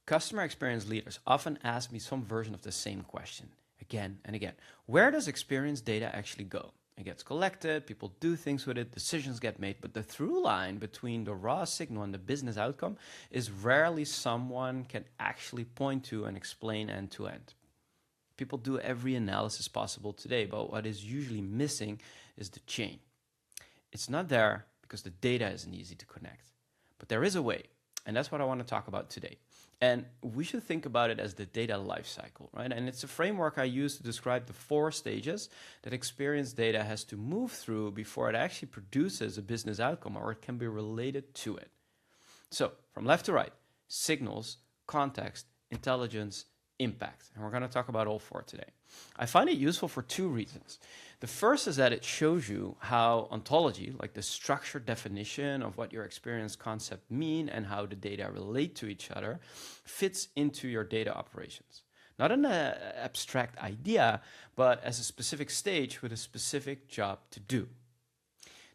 Customer experience leaders often ask me some version of the same question again and again. Where does experience data actually go? It gets collected, people do things with it, decisions get made, but the through line between the raw signal and the business outcome is rarely someone can actually point to and explain end to end. People do every analysis possible today, but what is usually missing is the chain. It's not there because the data isn't easy to connect, but there is a way, and that's what I want to talk about today. And we should think about it as the data lifecycle, right? And it's a framework I use to describe the 4 stages that experience data has to move through before it actually produces a business outcome or it can be related to it. So from left to right, signals, context, intelligence, impact. And we're going to talk about all 4 today. I find it useful for 2 reasons. The first is that it shows you how ontology, like the structured definition of what your experience concept mean and how the data relate to each other, fits into your data operations. Not an abstract idea, but as a specific stage with a specific job to do.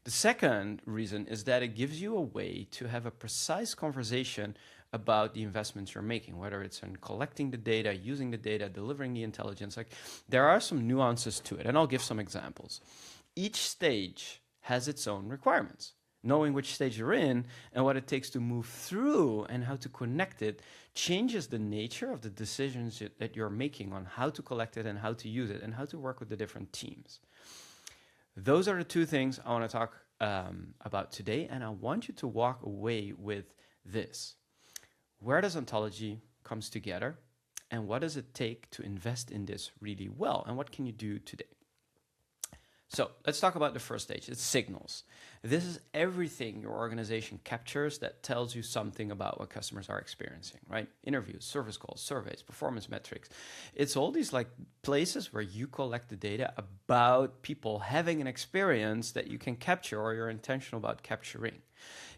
The second reason is that it gives you a way to have a precise conversation about the investments you're making, whether it's in collecting the data, using the data, delivering the intelligence. Like, there are some nuances to it, and I'll give some examples. Each stage has its own requirements. Knowing which stage you're in and what it takes to move through and how to connect it changes the nature of the decisions that you're making on how to collect it and how to use it and how to work with the different teams. Those are the 2 things I want to talk about today, and I want you to walk away with this. Where does ontology comes together, and what does it take to invest in this really well, and what can you do today? So let's talk about the first stage. It's signals. This is everything your organization captures that tells you something about what customers are experiencing, right? Interviews, service calls, surveys, performance metrics. It's all these like places where you collect the data about people having an experience that you can capture or you're intentional about capturing.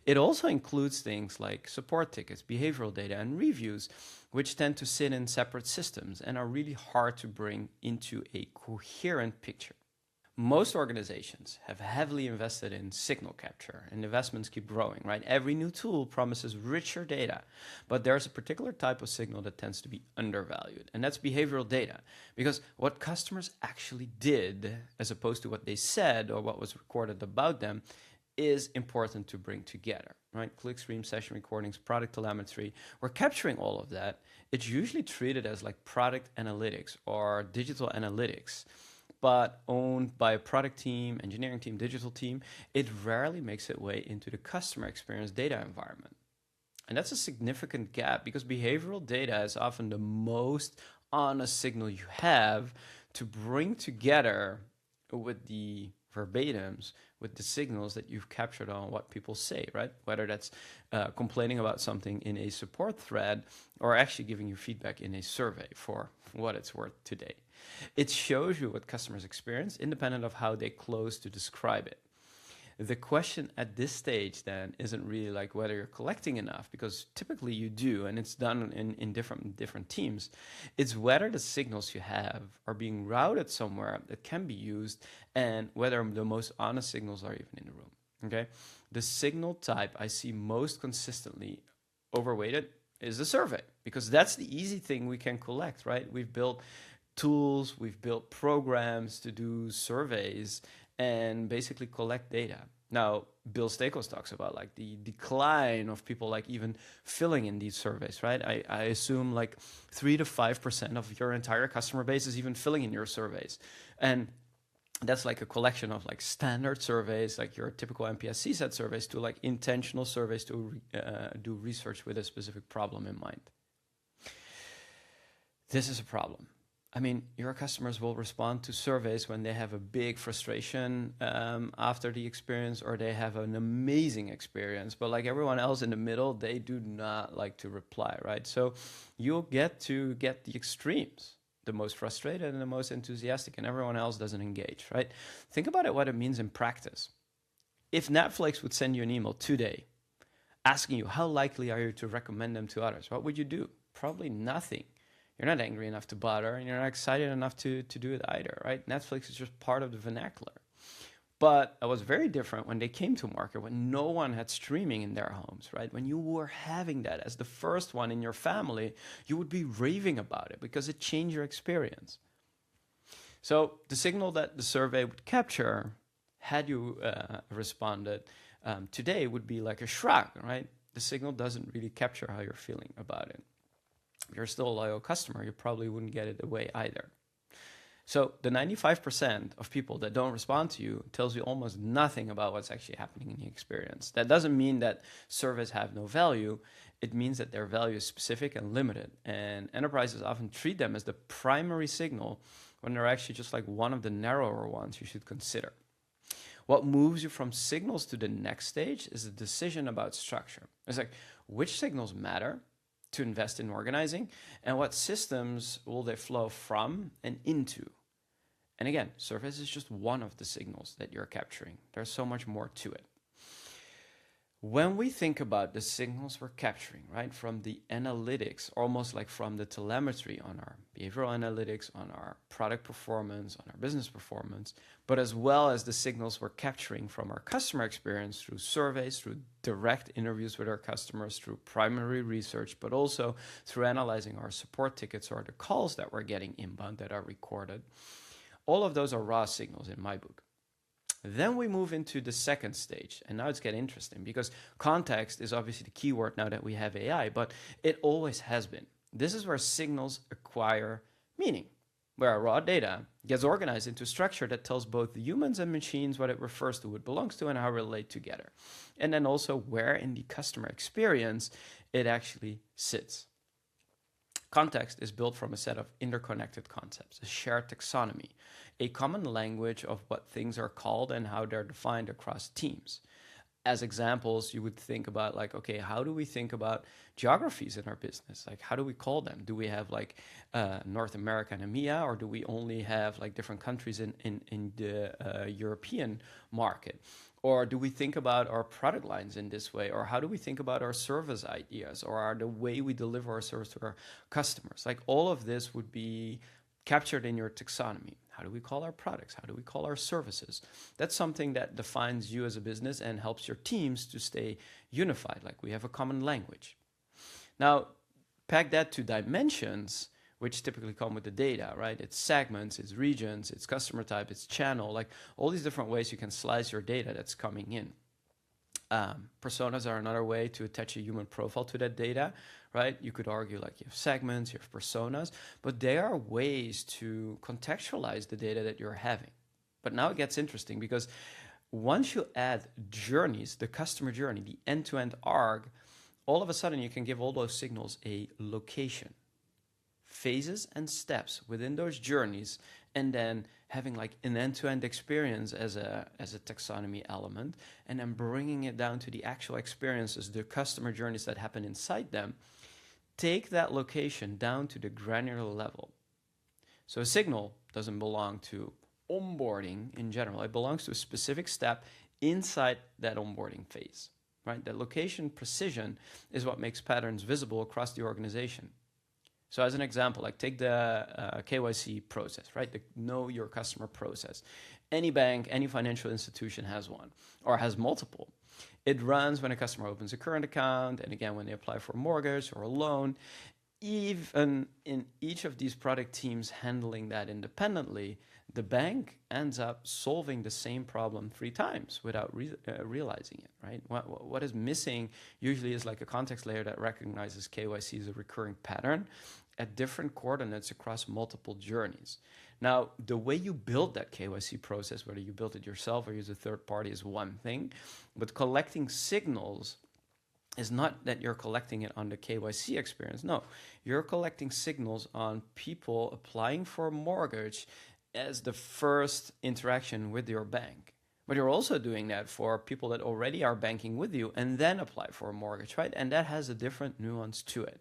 It also includes things like support tickets, behavioral data, and reviews, which tend to sit in separate systems and are really hard to bring into a coherent picture. Most organizations have heavily invested in signal capture, and investments keep growing, right? Every new tool promises richer data, but there's a particular type of signal that tends to be undervalued, and that's behavioral data, because what customers actually did, as opposed to what they said or what was recorded about them, is important to bring together, right? Clickstream, session recordings, product telemetry. We're capturing all of that. It's usually treated as like product analytics or digital analytics, but owned by a product team, engineering team, digital team. It rarely makes its way into the customer experience data environment. And that's a significant gap because behavioral data is often the most honest signal you have to bring together with the verbatims, with the signals that you've captured on what people say, right? Whether that's complaining about something in a support thread or actually giving you feedback in a survey for what it's worth today. It shows you what customers experience independent of how they close to describe it. The question at this stage then isn't really like whether you're collecting enough, because typically you do, and it's done in different teams. It's whether the signals you have are being routed somewhere that can be used, and whether the most honest signals are even in the room. Okay, the signal type I see most consistently overweighted is the survey, because that's the easy thing we can collect, right? We've built tools, we've built programs to do surveys and basically collect data. Now, Bill Stakos talks about like the decline of people like even filling in these surveys, right? I assume like 3 to 5% of your entire customer base is even filling in your surveys. And that's like a collection of like standard surveys, like your typical NPS CSAT surveys, to like intentional surveys to do research with a specific problem in mind. This is a problem. I mean, your customers will respond to surveys when they have a big frustration after the experience, or they have an amazing experience. But like everyone else in the middle, they do not like to reply, right? So you'll get to get the extremes, the most frustrated and the most enthusiastic, and everyone else doesn't engage, right? Think about it, what it means in practice. If Netflix would send you an email today asking you how likely are you to recommend them to others, what would you do? Probably nothing. You're not angry enough to bother, and you're not excited enough to do it either, right? Netflix is just part of the vernacular. But it was very different when they came to market, when no one had streaming in their homes, right? When you were having that as the first one in your family, you would be raving about it because it changed your experience. So the signal that the survey would capture, had you responded today, would be like a shrug, right? The signal doesn't really capture how you're feeling about it. If you're still a loyal customer, you probably wouldn't get it away either. So the 95% of people that don't respond to you tells you almost nothing about what's actually happening in the experience. That doesn't mean that surveys have no value. It means that their value is specific and limited. And enterprises often treat them as the primary signal when they're actually just like one of the narrower ones you should consider. What moves you from signals to the next stage is a decision about structure. It's like, which signals matter to invest in organizing, and what systems will they flow from and into? And again, surveys is just one of the signals that you're capturing. There's so much more to it. When we think about the signals we're capturing, right, from the analytics, almost like from the telemetry on our behavioral analytics, on our product performance, on our business performance, but as well as the signals we're capturing from our customer experience through surveys, through direct interviews with our customers, through primary research, but also through analyzing our support tickets or the calls that we're getting inbound that are recorded. All of those are raw signals in my book. Then we move into the second stage, and now it's getting interesting because context is obviously the key word now that we have AI, but it always has been. This is where signals acquire meaning, where our raw data gets organized into a structure that tells both humans and machines what it refers to, what it belongs to, and how it relate together. And then also where in the customer experience it actually sits. Context is built from a set of interconnected concepts, a shared taxonomy, a common language of what things are called and how they're defined across teams. As examples, you would think about like, okay, how do we think about geographies in our business? Like, how do we call them? Do we have like North America and EMEA, or do we only have like different countries in the European market? Or do we think about our product lines in this way? Or how do we think about our service ideas or the way we deliver our service to our customers? Like all of this would be captured in your taxonomy. How do we call our products? How do we call our services? That's something that defines you as a business and helps your teams to stay unified. Like we have a common language. Now, pack that to dimensions, which typically come with the data, right? It's segments, it's regions, it's customer type, it's channel, like all these different ways you can slice your data that's coming in. Personas are another way to attach a human profile to that data, right? You could argue like you have segments, you have personas, but they are ways to contextualize the data that you're having. But now it gets interesting because once you add journeys, the customer journey, the end-to-end arc, all of a sudden you can give all those signals a location, phases and steps within those journeys, and then having like an end-to-end experience as a taxonomy element, and then bringing it down to the actual experiences, the customer journeys that happen inside them. Take that location down to the granular level. So a signal doesn't belong to onboarding in general. It belongs to a specific step inside that onboarding phase, right? That location precision is what makes patterns visible across the organization. So as an example, like take the KYC process, right? The know your customer process. Any bank, any financial institution has one or has multiple. It runs when a customer opens a current account, and again, when they apply for a mortgage or a loan. Even in each of these product teams handling that independently, the bank ends up solving the same problem 3 times without realizing it, right? What is missing usually is like a context layer that recognizes KYC as a recurring pattern at different coordinates across multiple journeys. Now, the way you build that KYC process, whether you build it yourself or use a third party, is one thing, but collecting signals is not that you're collecting it on the KYC experience. No, you're collecting signals on people applying for a mortgage as the first interaction with your bank. But you're also doing that for people that already are banking with you and then apply for a mortgage, right? And that has a different nuance to it.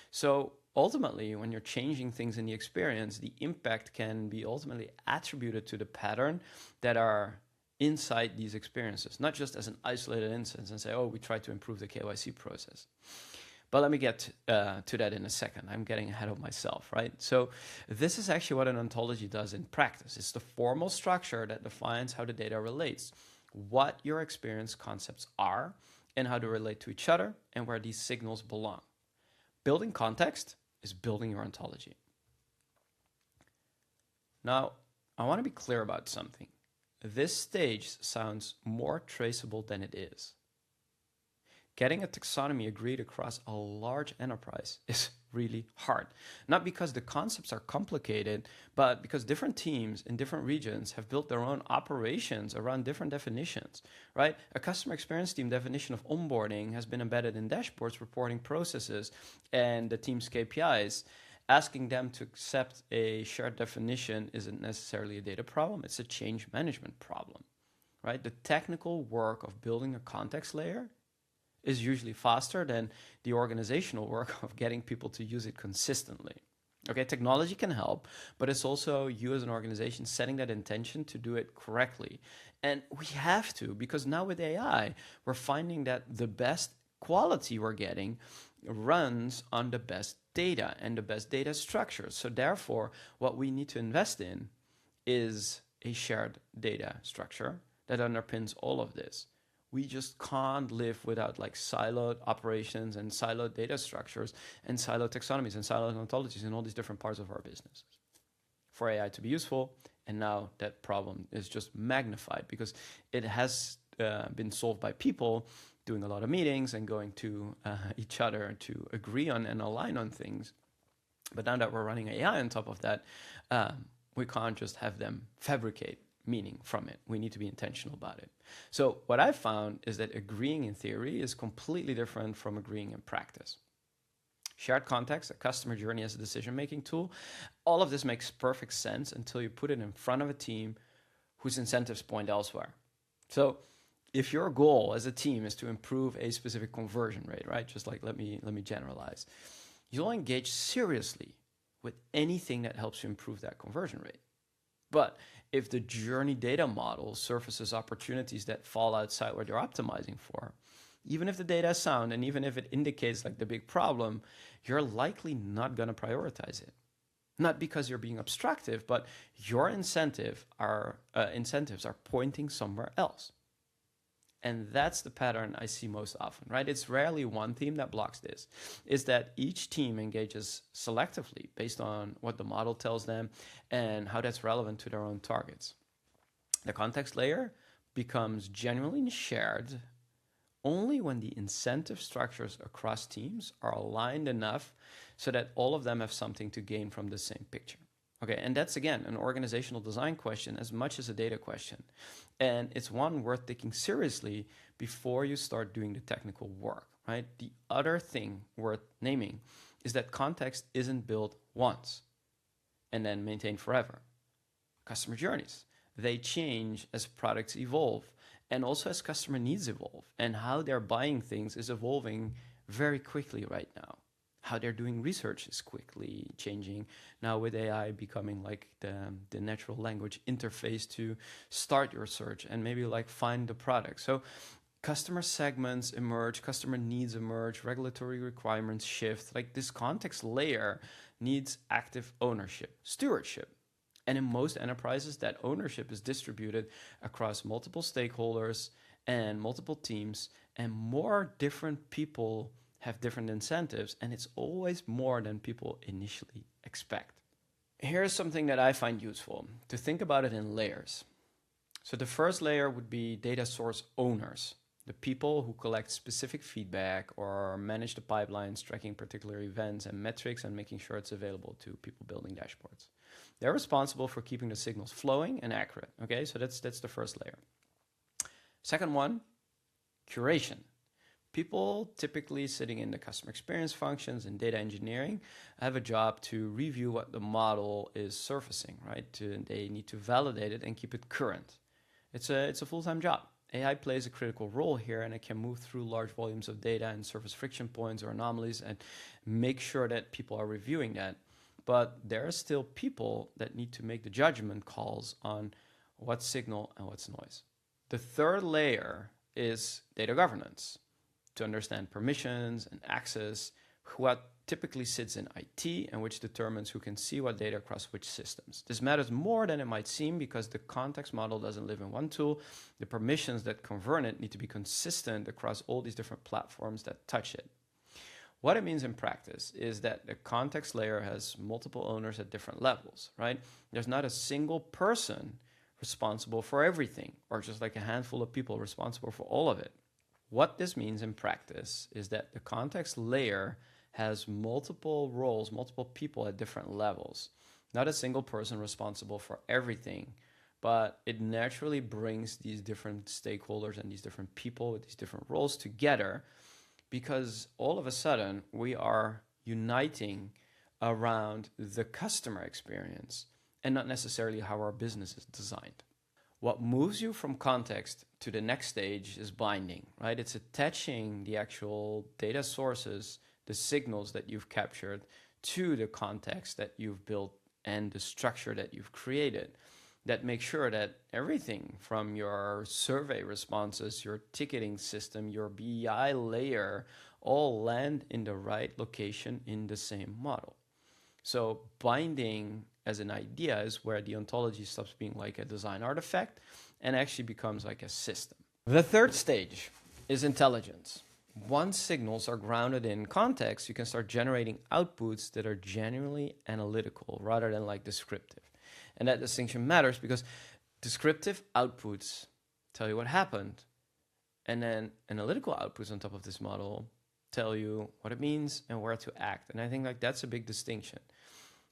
So ultimately, when you're changing things in the experience, the impact can be ultimately attributed to the pattern that are inside these experiences, not just as an isolated instance and say, oh, we try to improve the KYC process. But let me get to that in a second. I'm getting ahead of myself, right? So this is actually what an ontology does in practice. It's the formal structure that defines how the data relates, what your experience concepts are, and how they relate to each other, and where these signals belong. Building context is building your ontology. Now, I want to be clear about something. This stage sounds more traceable than it is. Getting a taxonomy agreed across a large enterprise is really hard. Not because the concepts are complicated, but because different teams in different regions have built their own operations around different definitions, right? A customer experience team definition of onboarding has been embedded in dashboards, reporting processes, and the team's KPIs. Asking them to accept a shared definition isn't necessarily a data problem, it's a change management problem, right? The technical work of building a context layer is usually faster than the organizational work of getting people to use it consistently. Okay, technology can help, but it's also you as an organization setting that intention to do it correctly. And we have to, because now with AI, we're finding that the best quality we're getting runs on the best data and the best data structures. So therefore, what we need to invest in is a shared data structure that underpins all of this. We just can't live without like siloed operations and siloed data structures and siloed taxonomies and siloed ontologies in all these different parts of our businesses for AI to be useful. And now that problem is just magnified because it has been solved by people doing a lot of meetings and going to each other to agree on and align on things. But now that we're running AI on top of that, we can't just have them fabricate meaning from it. We need to be intentional about it. So what I found is that agreeing in theory is completely different from agreeing in practice. Shared context, a customer journey as a decision-making tool, all of this makes perfect sense until you put it in front of a team whose incentives point elsewhere. So if your goal as a team is to improve a specific conversion rate, right? Just like let me generalize. You'll engage seriously with anything that helps you improve that conversion rate. But if the journey data model surfaces opportunities that fall outside what you're optimizing for, even if the data is sound and even if it indicates like the big problem, you're likely not going to prioritize it. Not because you're being obstructive, but your incentives are pointing somewhere else. And that's the pattern I see most often, right? It's rarely one team that blocks this. It's that each team engages selectively based on what the model tells them and how that's relevant to their own targets. The context layer becomes genuinely shared only when the incentive structures across teams are aligned enough so that all of them have something to gain from the same picture. Okay, and that's, again, an organizational design question as much as a data question. And it's one worth taking seriously before you start doing the technical work, right? The other thing worth naming is that context isn't built once and then maintained forever. Customer journeys, they change as products evolve and also as customer needs evolve. And how they're buying things is evolving very quickly right now. How they're doing research is quickly changing now with AI becoming like the natural language interface to start your search and maybe like find the product. So customer segments emerge, customer needs emerge, regulatory requirements shift. Like this context layer needs active ownership, stewardship. And in most enterprises, that ownership is distributed across multiple stakeholders and multiple teams, and more different people have different incentives, and it's always more than people initially expect. Here's something that I find useful, to think about it in layers. So the first layer would be data source owners, the people who collect specific feedback or manage the pipelines, tracking particular events and metrics and making sure it's available to people building dashboards. They're responsible for keeping the signals flowing and accurate. Okay, so that's the first layer. Second one, curation. People typically sitting in the customer experience functions and data engineering have a job to review what the model is surfacing, right? They need to validate it and keep it current. It's a full-time job. AI plays a critical role here, and it can move through large volumes of data and surface friction points or anomalies and make sure that people are reviewing that. But there are still people that need to make the judgment calls on what's signal and what's noise. The third layer is data governance. to understand permissions and access, what typically sits in IT and which determines who can see what data across which systems. This matters more than it might seem because the context model doesn't live in one tool. The permissions that govern it need to be consistent across all these different platforms that touch it. What it means in practice is that the context layer has multiple owners at different levels, right? There's not a single person responsible for everything, or just like a handful of people responsible for all of it. What this means in practice is that the context layer has multiple roles, multiple people at different levels. Not a single person responsible for everything, but it naturally brings these different stakeholders and these different people with these different roles together, because all of a sudden we are uniting around the customer experience and not necessarily how our business is designed. What moves you from context to the next stage is binding, right? It's attaching the actual data sources, the signals that you've captured, to the context that you've built and the structure that you've created, that make sure that everything from your survey responses, your ticketing system, your BI layer, all land in the right location in the same model. So binding as an idea is where the ontology stops being like a design artifact and actually becomes like a system. The third stage is intelligence. Once signals are grounded in context, you can start generating outputs that are genuinely analytical rather than like descriptive. And that distinction matters because descriptive outputs tell you what happened, and then analytical outputs on top of this model tell you what it means and where to act. And I think like that's a big distinction.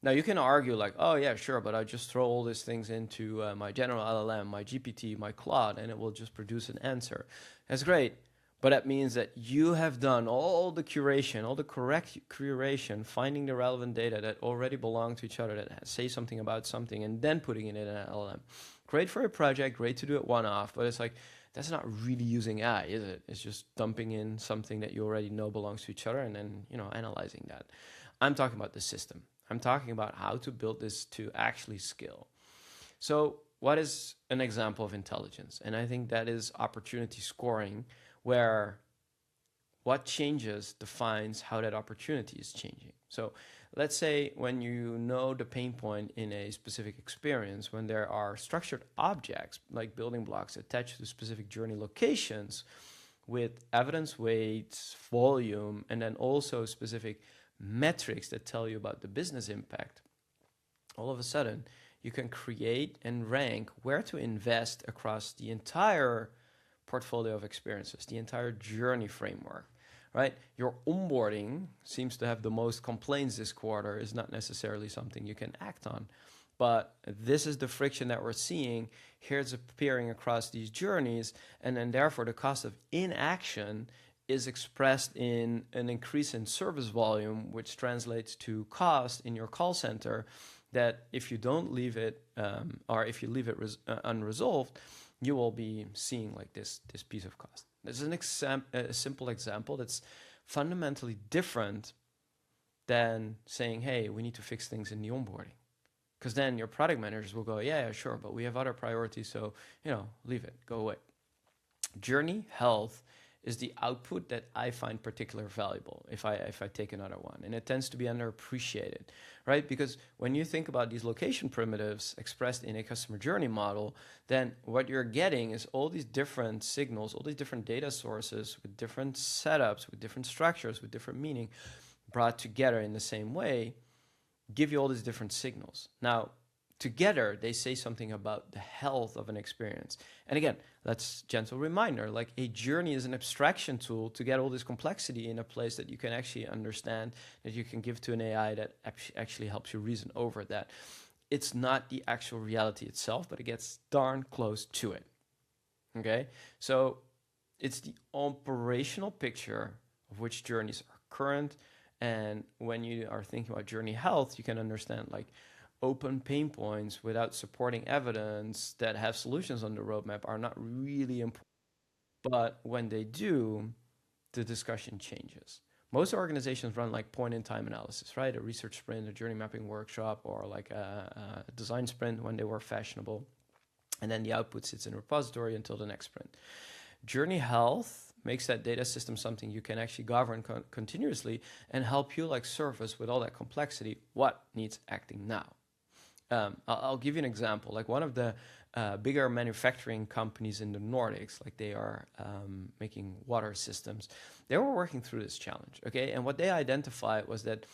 Now you can argue like, oh yeah, sure, but I just throw all these things into my general LLM, my GPT, my Claude, and it will just produce an answer. That's great, but that means that you have done all the curation, all the correct curation, finding the relevant data that already belong to each other, that say something about something, and then putting it in an LLM. Great for a project, great to do it one-off, but it's like, that's not really using AI, is it? It's just dumping in something that you already know belongs to each other and then, analyzing that. I'm talking about the system. I'm talking about how to build this to actually scale. So what is an example of intelligence? And I think that is opportunity scoring, where what changes defines how that opportunity is changing. So let's say when you know the pain point in a specific experience, when there are structured objects like building blocks attached to specific journey locations with evidence weights, volume, and then also specific metrics that tell you about the business impact, all of a sudden you can create and rank where to invest across the entire portfolio of experiences, the entire journey framework, right? Your onboarding seems to have the most complaints this quarter, is not necessarily something you can act on. But this is the friction that we're seeing. Here it's appearing across these journeys, and then therefore the cost of inaction is expressed in an increase in service volume, which translates to cost in your call center, that if you don't leave it, or if you leave it unresolved, you will be seeing like this piece of cost. This is a simple example that's fundamentally different than saying, hey, we need to fix things in the onboarding. Because then your product managers will go, yeah, sure, but we have other priorities, so, leave it, go away. Journey health is the output that I find particularly valuable if I take another one. And it tends to be underappreciated, right? Because when you think about these location primitives expressed in a customer journey model, then what you're getting is all these different signals, all these different data sources with different setups, with different structures, with different meaning, brought together in the same way, give you all these different signals. Now, together, they say something about the health of an experience. And again, that's gentle reminder, like a journey is an abstraction tool to get all this complexity in a place that you can actually understand, that you can give to an AI that actually helps you reason over that. It's not the actual reality itself, but it gets darn close to it. Okay? So it's the operational picture of which journeys are current. And when you are thinking about journey health, you can understand like open pain points without supporting evidence that have solutions on the roadmap are not really important. But when they do, the discussion changes. Most organizations run like point-in-time analysis, right? A research sprint, a journey mapping workshop, or like a design sprint when they were fashionable. And then the output sits in a repository until the next sprint. Journey health makes that data system something you can actually govern continuously and help you like surface with all that complexity what needs acting now. I'll give you an example. Like one of the bigger manufacturing companies in the Nordics, like they are making water systems, they were working through this challenge, okay? And what they identified was that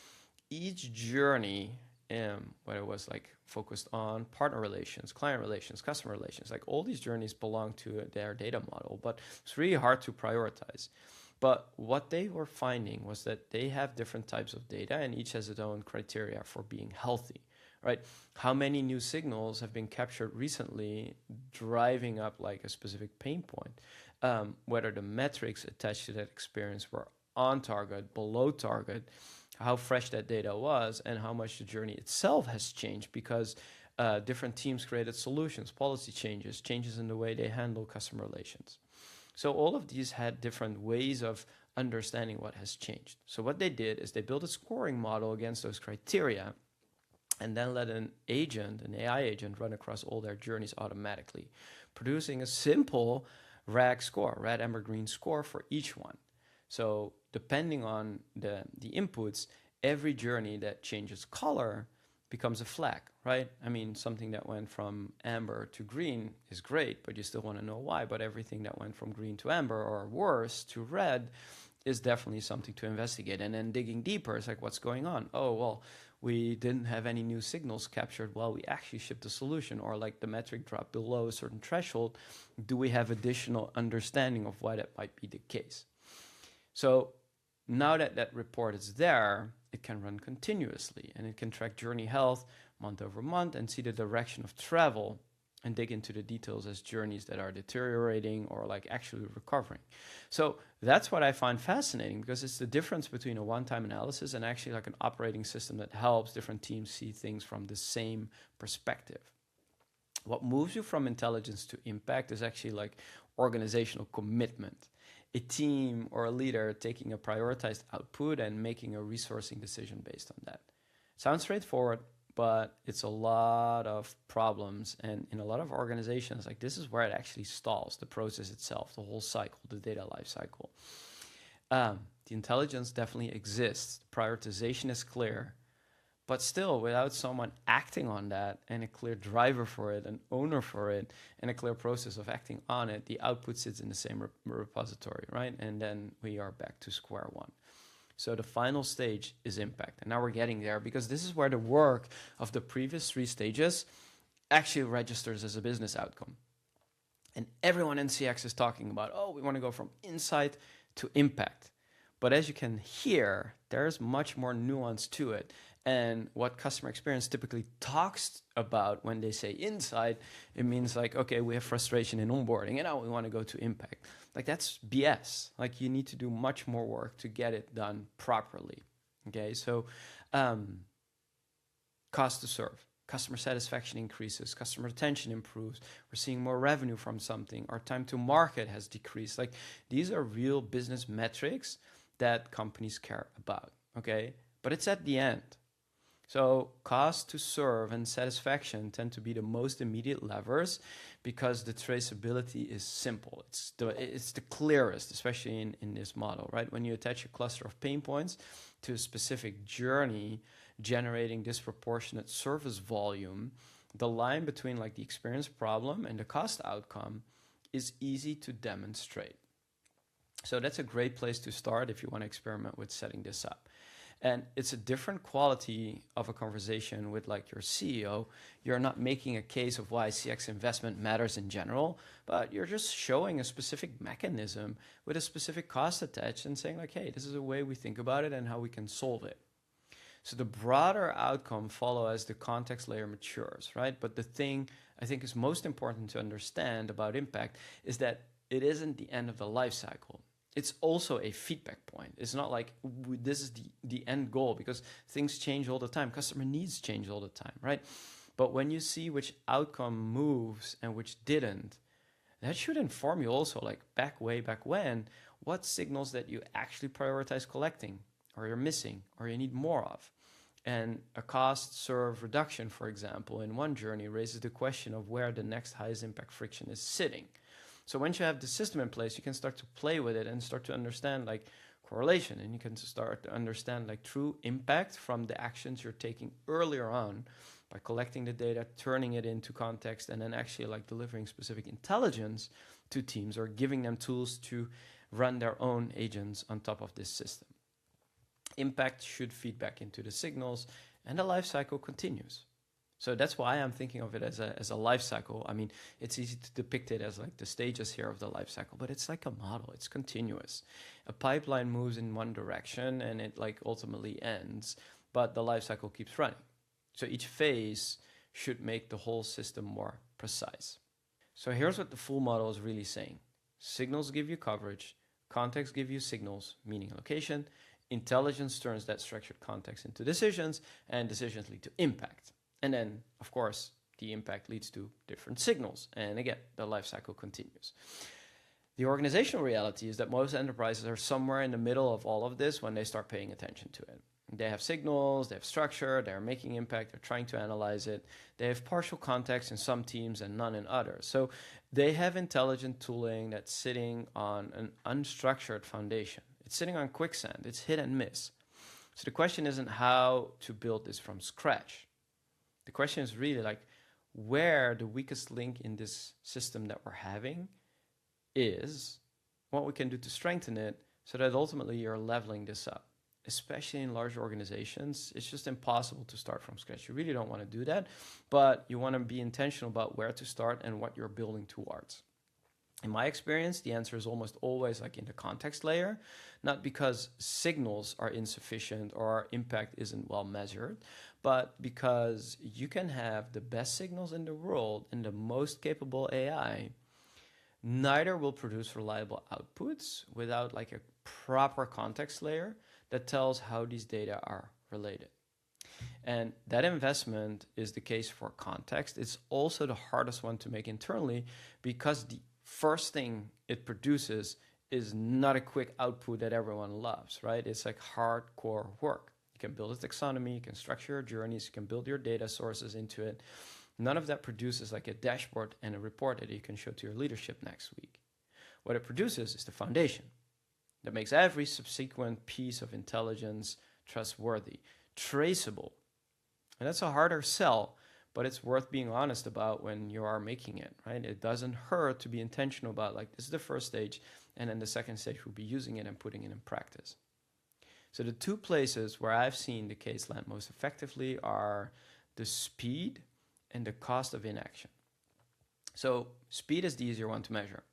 each journey, whether it was like focused on partner relations, client relations, customer relations, like all these journeys belong to their data model, but it's really hard to prioritize. But what they were finding was that they have different types of data and each has its own criteria for being healthy. Right? How many new signals have been captured recently driving up like a specific pain point? Whether the metrics attached to that experience were on target, below target, how fresh that data was, and how much the journey itself has changed because different teams created solutions, policy changes, changes in the way they handle customer relations. So all of these had different ways of understanding what has changed. So what they did is they built a scoring model against those criteria and then let an AI agent, run across all their journeys automatically, producing a simple RAG score, red, amber, green score for each one. So depending on the inputs, every journey that changes color becomes a flag, right? I mean, something that went from amber to green is great, but you still want to know why. But everything that went from green to amber or worse to red is definitely something to investigate. And then digging deeper, it's like, what's going on? Oh, well, we didn't have any new signals captured while we actually shipped the solution, or like the metric dropped below a certain threshold. Do we have additional understanding of why that might be the case? So now that that report is there, it can run continuously and it can track journey health month over month and see the direction of travel and dig into the details as journeys that are deteriorating or like actually recovering. So that's what I find fascinating, because it's the difference between a one-time analysis and actually like an operating system that helps different teams see things from the same perspective. What moves you from intelligence to impact is actually like organizational commitment. A team or a leader taking a prioritized output and making a resourcing decision based on that. Sounds straightforward, but it's a lot of problems. And in a lot of organizations, like this is where it actually stalls, the process itself, the whole cycle, the data life cycle. The intelligence definitely exists. Prioritization is clear, but still without someone acting on that and a clear driver for it, an owner for it, and a clear process of acting on it, the output sits in the same repository, right? And then we are back to square one. So the final stage is impact. And now we're getting there, because this is where the work of the previous 3 stages actually registers as a business outcome. And everyone in CX is talking about, oh, we want to go from insight to impact. But as you can hear, there's much more nuance to it. And what customer experience typically talks about when they say insight, it means like, okay, we have frustration in onboarding and now we want to go to impact. Like that's BS. Like you need to do much more work to get it done properly. Okay, so cost to serve. Customer satisfaction increases, customer retention improves, we're seeing more revenue from something, our time to market has decreased. Like these are real business metrics that companies care about, okay? But it's at the end. So cost to serve and satisfaction tend to be the most immediate levers because the traceability is simple. It's the clearest, especially in this model, right? When you attach a cluster of pain points to a specific journey generating disproportionate service volume, the line between like the experience problem and the cost outcome is easy to demonstrate. So that's a great place to start if you want to experiment with setting this up. And it's a different quality of a conversation with like your CEO. You're not making a case of why CX investment matters in general, but you're just showing a specific mechanism with a specific cost attached and saying like, hey, this is a way we think about it and how we can solve it. So the broader outcome follow as the context layer matures, right? But the thing I think is most important to understand about impact is that it isn't the end of the life cycle. It's also a feedback point. It's not like this is the end goal, because things change all the time. Customer needs change all the time, right? But when you see which outcome moves and which didn't, that should inform you also, like way back when, what signals that you actually prioritize collecting, or you're missing, or you need more of. And a cost serve reduction, for example, in one journey raises the question of where the next highest impact friction is sitting. So once you have the system in place, you can start to play with it and start to understand like correlation, and you can start to understand like true impact from the actions you're taking earlier on by collecting the data, turning it into context, and then actually like delivering specific intelligence to teams or giving them tools to run their own agents on top of this system. Impact should feed back into the signals, and the life cycle continues. So that's why I'm thinking of it as a life cycle. I mean, it's easy to depict it as like the stages here of the life cycle, but it's like a model. It's continuous. A pipeline moves in one direction and it like ultimately ends, but the life cycle keeps running. So each phase should make the whole system more precise. So here's what the full model is really saying. Signals give you coverage, context give you signals, meaning location, intelligence turns that structured context into decisions, and decisions lead to impact. And then, of course, the impact leads to different signals. And again, the life cycle continues. The organizational reality is that most enterprises are somewhere in the middle of all of this when they start paying attention to it. They have signals, they have structure, they're making impact, they're trying to analyze it. They have partial context in some teams and none in others. So they have intelligent tooling that's sitting on an unstructured foundation. It's sitting on quicksand, it's hit and miss. So the question isn't how to build this from scratch. The question is really like where the weakest link in this system that we're having is, what we can do to strengthen it so that ultimately you're leveling this up. Especially in large organizations, it's just impossible to start from scratch. You really don't want to do that, but you want to be intentional about where to start and what you're building towards. In my experience, the answer is almost always like in the context layer, not because signals are insufficient or our impact isn't well measured, but because you can have the best signals in the world and the most capable AI, neither will produce reliable outputs without like a proper context layer that tells how these data are related. And that investment is the case for context. It's also the hardest one to make internally because the first thing it produces is not a quick output that everyone loves, right? It's like hardcore work. You can build a taxonomy, you can structure your journeys, you can build your data sources into it. None of that produces like a dashboard and a report that you can show to your leadership next week. What it produces is the foundation that makes every subsequent piece of intelligence trustworthy, traceable. And that's a harder sell, but it's worth being honest about when you are making it, right? It doesn't hurt to be intentional about like, this is the first stage, and then the second stage will be using it and putting it in practice. So the two places where I've seen the case land most effectively are the speed and the cost of inaction. So speed is the easier one to measure.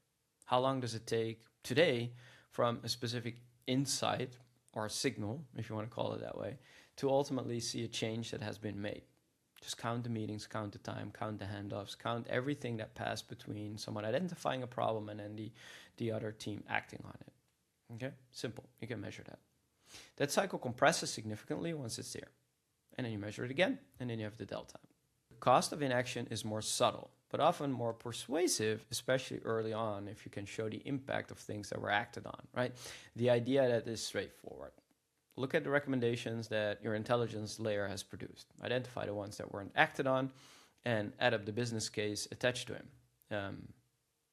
How long does it take today from a specific insight or signal, if you want to call it that way, to ultimately see a change that has been made? Just count the meetings, count the time, count the handoffs, count everything that passed between someone identifying a problem and then the other team acting on it. Okay, simple, you can measure that. That cycle compresses significantly once it's there. And then you measure it again, and then you have the delta. The cost of inaction is more subtle, but often more persuasive, especially early on, if you can show the impact of things that were acted on, right? The idea that is straightforward. Look at the recommendations that your intelligence layer has produced. Identify the ones that weren't acted on and add up the business case attached to them.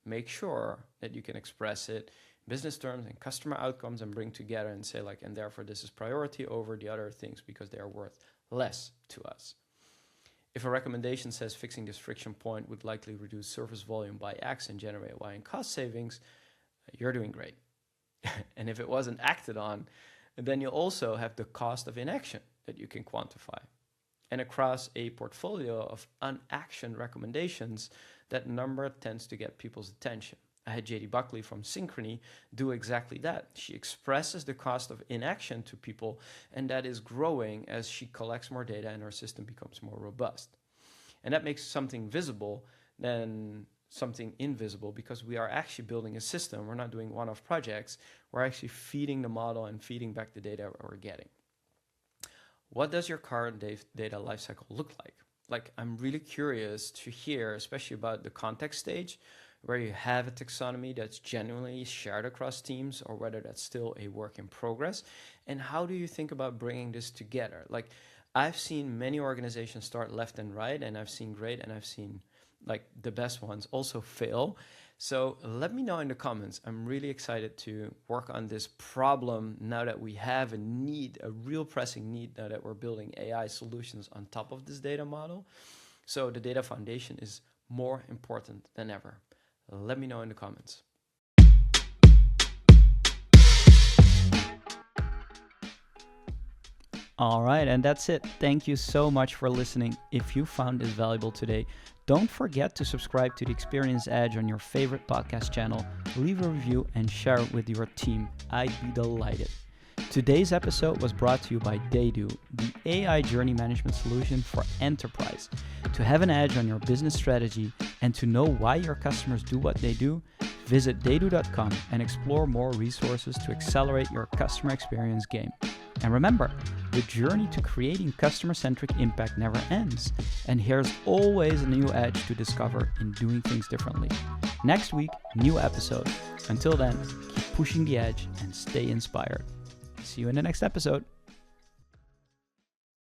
Make sure that you can express it in business terms and customer outcomes and bring together and say like, and therefore this is priority over the other things because they are worth less to us. If a recommendation says fixing this friction point would likely reduce service volume by X and generate Y in cost savings, you're doing great. And if it wasn't acted on, then you also have the cost of inaction that you can quantify. And across a portfolio of unactioned recommendations, that number tends to get people's attention. I had JD Buckley from Synchrony do exactly that. She expresses the cost of inaction to people, and that is growing as she collects more data and her system becomes more robust. And that makes something visible than something invisible because we are actually building a system. We're not doing one-off projects. We're actually feeding the model and feeding back the data we're getting. What does your current data lifecycle look like? Like, I'm really curious to hear, especially about the context stage, where you have a taxonomy that's genuinely shared across teams or whether that's still a work in progress. And how do you think about bringing this together? Like, I've seen many organizations start left and right, and I've seen great, and I've seen like the best ones also fail. So let me know in the comments. I'm really excited to work on this problem now that we have a need, a real pressing need, now that we're building AI solutions on top of this data model. So the data foundation is more important than ever. Let me know in the comments. All right, and that's it. Thank you so much for listening. If you found this valuable today, don't forget to subscribe to the Experience Edge on your favorite podcast channel, leave a review, and share it with your team. I'd be delighted. Today's episode was brought to you by Daydo, the AI journey management solution for enterprise. To have an edge on your business strategy and to know why your customers do what they do, visit daydo.com and explore more resources to accelerate your customer experience game. And remember, the journey to creating customer-centric impact never ends, and here's always a new edge to discover in doing things differently. Next week, new episode. Until then, keep pushing the edge and stay inspired. See you in the next episode.